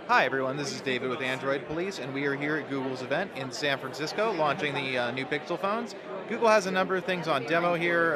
Hi everyone, this is David with Android Police, and we are here at Google's event in San Francisco launching the new Pixel phones. Google has a number of things on demo here,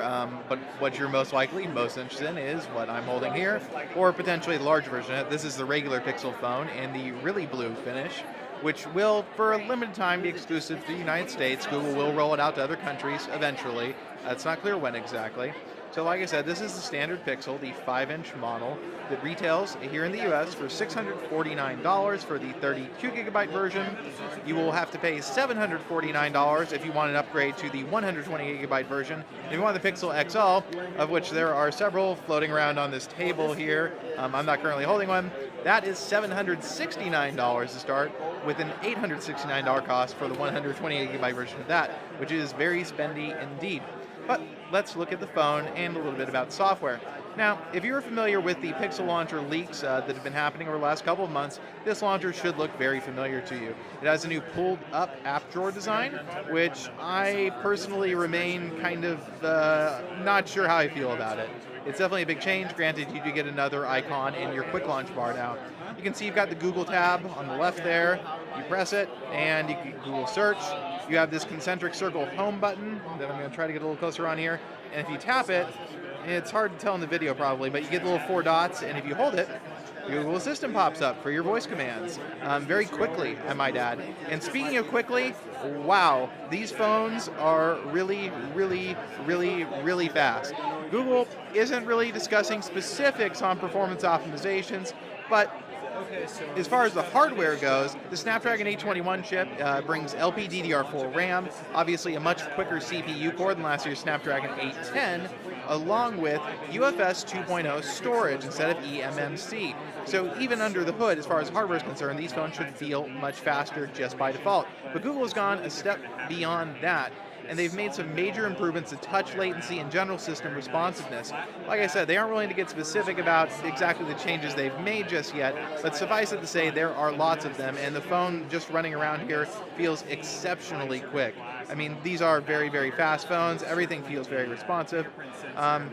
but what you're most interested in is what I'm holding here, or potentially the large version of it. This is the regular Pixel phone in the really blue finish, which will, for a limited time, be exclusive to the United States. Google will roll it out to other countries eventually. It's not clear when exactly. So like I said, this is the standard Pixel, the 5-inch model that retails here in the US for $649 for the 32GB version. You will have to pay $749 if you want an upgrade to the 128GB version. If you want the Pixel XL, of which there are several floating around on this table here, I'm not currently holding one, that is $769 to start, with an $869 cost for the 128GB version of that, which is very spendy indeed. But let's look at the phone and a little bit about software. Now, if you're familiar with the Pixel Launcher leaks that have been happening over the last couple of months, this launcher should look very familiar to you. It has a new pulled-up app drawer design, which I personally remain kind of not sure how I feel about it. It's definitely a big change. Granted, you do get another icon in your quick launch bar now. You can see you've got the Google tab on the left there. You press it, and you can Google search. You have this concentric circle home button that I'm going to try to get a little closer on here. And if you tap it, it's hard to tell in the video probably, but you get the little 4 dots, and if you hold it, Google Assistant pops up for your voice commands very quickly, I might add. And speaking of quickly, wow, these phones are really, really, really, really fast. Google isn't really discussing specifics on performance optimizations, but as far as the hardware goes, the Snapdragon 821 chip brings LPDDR4 RAM, obviously a much quicker CPU core than last year's Snapdragon 810, along with UFS 2.0 storage instead of eMMC. So even under the hood, as far as hardware is concerned, these phones should feel much faster just by default. But Google has gone a step beyond that, and they've made some major improvements to touch latency and general system responsiveness. Like I said, they aren't willing to get specific about exactly the changes they've made just yet, but suffice it to say there are lots of them, and the phone just running around here feels exceptionally quick. I mean, these are very, very fast phones. Everything feels very responsive.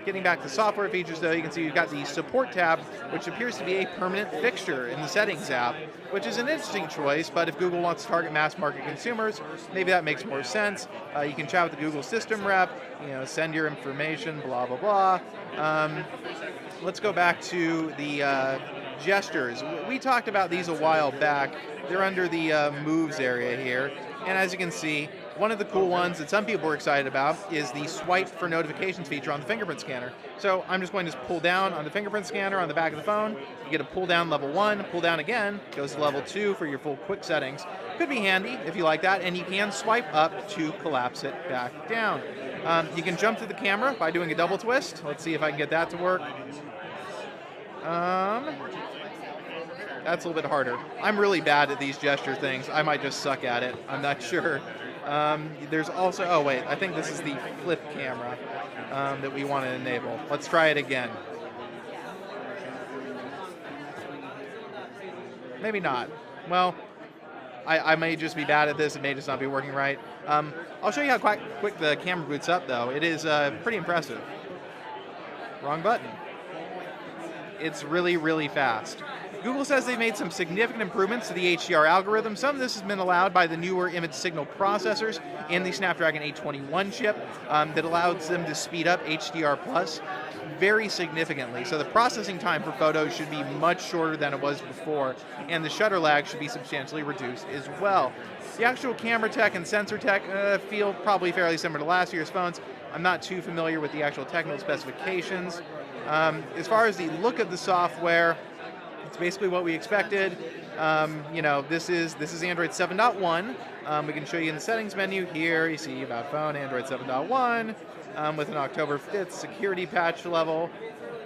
Getting back to software features, though, you can see you've got the support tab, which appears to be a permanent fixture in the settings app, which is an interesting choice, but if Google wants to target mass market consumers, maybe that makes more sense. You can chat with the Google system rep, send your information, blah, blah, blah. Let's go back to the gestures. We talked about these a while back. They're under the moves area here, and as you can see, one of the cool ones that some people are excited about is the swipe for notifications feature on the fingerprint scanner. So I'm just going to pull down on the fingerprint scanner on the back of the phone. You get a pull down level 1, pull down again, goes to level 2 for your full quick settings. Could be handy if you like that, and you can swipe up to collapse it back down. You can jump to the camera by doing a double twist. Let's see if I can get that to work. That's a little bit harder. I'm really bad at these gesture things. I might just suck at it. I'm not sure. There's also, oh wait, I think this is the flip camera that we want to enable. Let's try it again. Maybe not. Well, I may just be bad at this. It may just not be working right. I'll show you how quick the camera boots up, though. It is pretty impressive. Wrong button. It's really, really fast. Google says they've made some significant improvements to the HDR algorithm. Some of this has been allowed by the newer image signal processors and the Snapdragon 821 chip that allows them to speed up HDR Plus very significantly. So the processing time for photos should be much shorter than it was before, and the shutter lag should be substantially reduced as well. The actual camera tech and sensor tech feel probably fairly similar to last year's phones. I'm not too familiar with the actual technical specifications. As far as the look of the software, it's basically what we expected. This is Android 7.1. We can show you in the settings menu here. You see About Phone, Android 7.1, with an October 5th security patch level.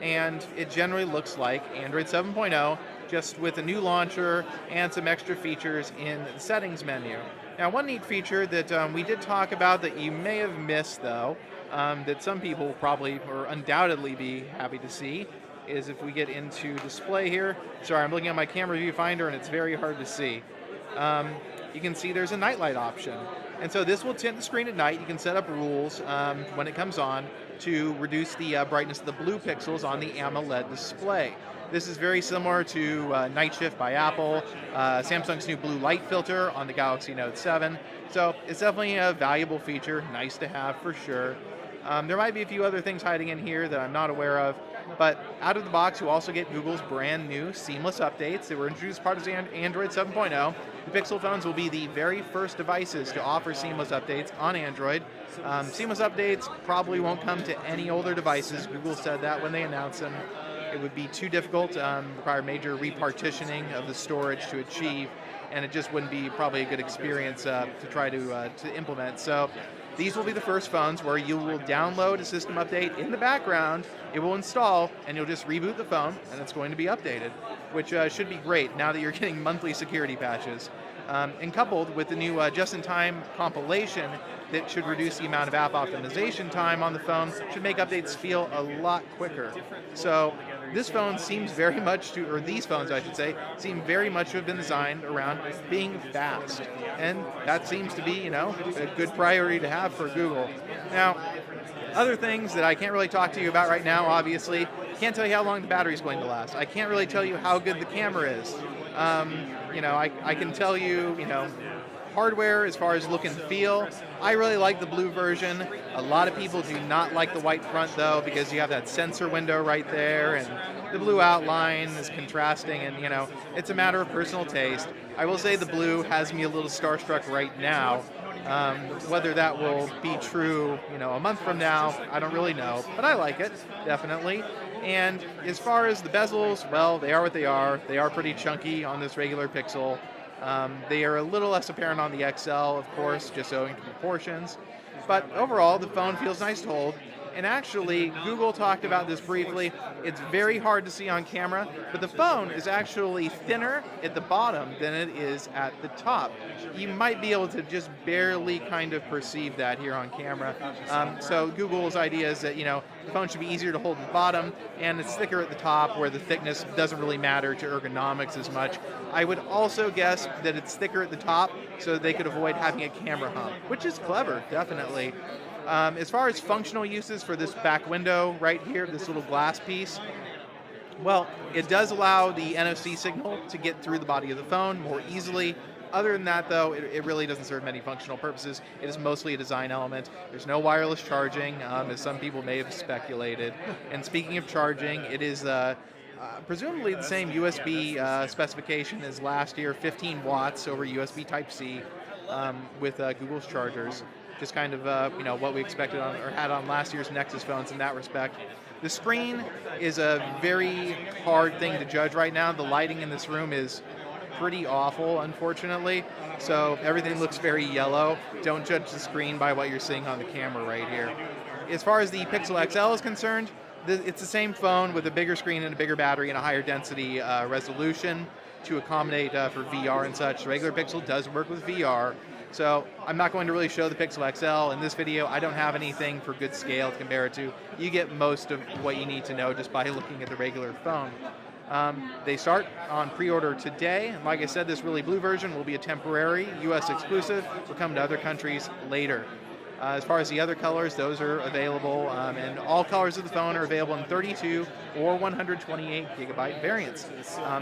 And it generally looks like Android 7.0, just with a new launcher and some extra features in the settings menu. Now, one neat feature that we did talk about that you may have missed, though, that some people will probably or undoubtedly be happy to see, is if we get into display here. Sorry, I'm looking at my camera viewfinder and it's very hard to see. You can see there's a nightlight option. And so this will tint the screen at night. You can set up rules when it comes on to reduce the brightness of the blue pixels on the AMOLED display. This is very similar to Night Shift by Apple, Samsung's new blue light filter on the Galaxy Note 7. So it's definitely a valuable feature, nice to have for sure. There might be a few other things hiding in here that I'm not aware of, but out of the box you also get Google's brand new seamless updates that were introduced as part of Android 7.0. The Pixel phones will be the very first devices to offer seamless updates on Android. Seamless updates probably won't come to any older devices. Google said that when they announced them. It would be too difficult, require major repartitioning of the storage to achieve, and it just wouldn't be probably a good experience to try to implement. So these will be the first phones where you will download a system update in the background, it will install, and you'll just reboot the phone, and it's going to be updated, which should be great now that you're getting monthly security patches. And coupled with the new just-in-time compilation that should reduce the amount of app optimization time on the phone, should make updates feel a lot quicker. So this phone seems very much to, or these phones I should say, seem very much to have been designed around being fast. And that seems to be, a good priority to have for Google. Now, other things that I can't really talk to you about right now, obviously, can't tell you how long the battery is going to last. I can't really tell you how good the camera is. I can tell you, hardware as far as look and feel. I really like the blue version. A lot of people do not like the white front though, because you have that sensor window right there, and the blue outline is contrasting, and it's a matter of personal taste. I will say the blue has me a little starstruck right now. Whether that will be true, a month from now, I don't really know, but I like it, definitely. And as far as the bezels, well, they are what they are. They are pretty chunky on this regular Pixel. They are a little less apparent on the XL, of course, just owing to proportions. But overall, the phone feels nice to hold. And actually, Google talked about this briefly. It's very hard to see on camera, but the phone is actually thinner at the bottom than it is at the top. You might be able to just barely kind of perceive that here on camera. So Google's idea is that, the phone should be easier to hold at the bottom, and it's thicker at the top, where the thickness doesn't really matter to ergonomics as much. I would also guess that it's thicker at the top so that they could avoid having a camera hump, which is clever, definitely. As far as functional uses for this back window right here, this little glass piece, well, it does allow the NFC signal to get through the body of the phone more easily. Other than that, though, it really doesn't serve many functional purposes. It is mostly a design element. There's no wireless charging, as some people may have speculated. And speaking of charging, it is presumably the same USB specification as last year, 15 watts over USB Type-C with Google's chargers. Just kind of what we expected on, or had on last year's Nexus phones in that respect. The screen is a very hard thing to judge right now. The lighting in this room is pretty awful, unfortunately. So everything looks very yellow. Don't judge the screen by what you're seeing on the camera right here. As far as the Pixel XL is concerned, it's the same phone with a bigger screen and a bigger battery and a higher density resolution to accommodate for VR and such. The regular Pixel does work with VR. So I'm not going to really show the Pixel XL in this video. I don't have anything for good scale to compare it to. You get most of what you need to know just by looking at the regular phone. They start on pre-order today, and like I said, this really blue version will be a temporary US exclusive. Will come to other countries later. As far as the other colors, those are available, and all colors of the phone are available in 32 or 128 gigabyte variants.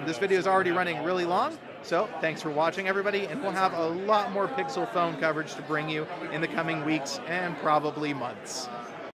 This video is already running really long, so thanks for watching, everybody, and we'll have a lot more Pixel phone coverage to bring you in the coming weeks and probably months.